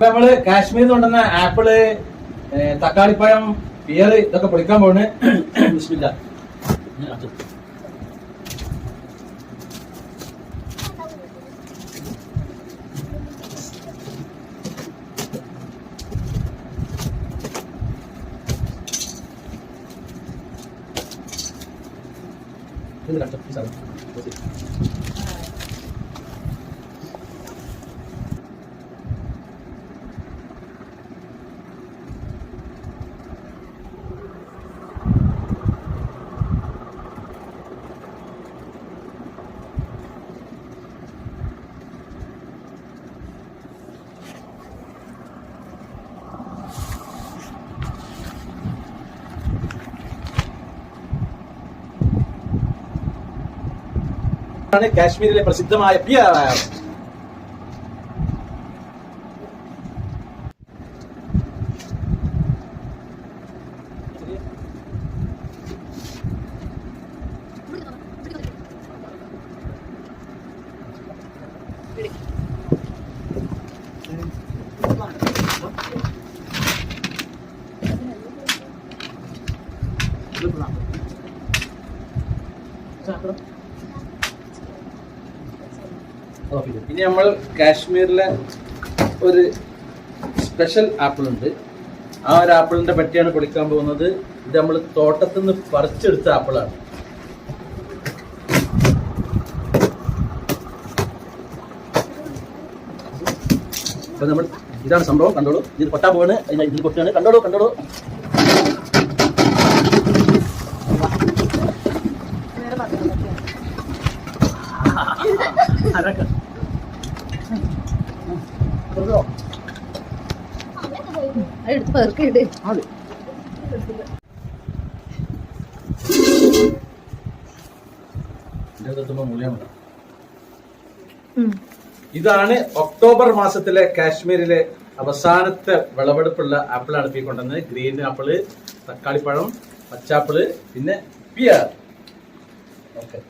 ഇപ്പൊ നമ്മള് കാശ്മീരിൽ കൊണ്ടുവന്ന ആപ്പിള്, തക്കാളിപ്പഴം, പിയർ ഇതൊക്കെ പൊളിക്കാൻ പോണ്. ബിസ്മില്ലാ. കാശ്മീരിലെ പ്രസിദ്ധമായ പിയർ. ഇനി നമ്മൾ കാശ്മീരിലെ ഒരു സ്പെഷ്യൽ ആപ്പിൾ ഉണ്ട്. ആ ഒരു ആപ്പിളിന്റെ പറ്റിയാണ് പൊളിക്കാൻ പോകുന്നത്. ഇത് നമ്മൾ തോട്ടത്തിൽ നിന്ന് പറിച്ചെടുത്ത ആപ്പിളാണ്. അപ്പൊ നമ്മൾ ഇതാണ് സംഭവം. കണ്ടോളൂ, ഇത് പൊട്ടാൻ പോവാണ്. ഇതിൽ പൊട്ടാണ്. കണ്ടോളൂ കണ്ടോളൂ. എടുത്ത് പെറുക്കിട്ട് ഇതാണ് ഒക്ടോബർ മാസത്തിലെ കാശ്മീരിലെ അവസാനത്തെ വിളവെടുപ്പുള്ള ആപ്പിളാണ് ഇപ്പൊ കൊണ്ടുവന്നത്. ഗ്രീൻ ആപ്പിള്, തക്കാളിപ്പഴം, പച്ചാപ്പിള്, പിന്നെ പിയർ. ഓക്കെ.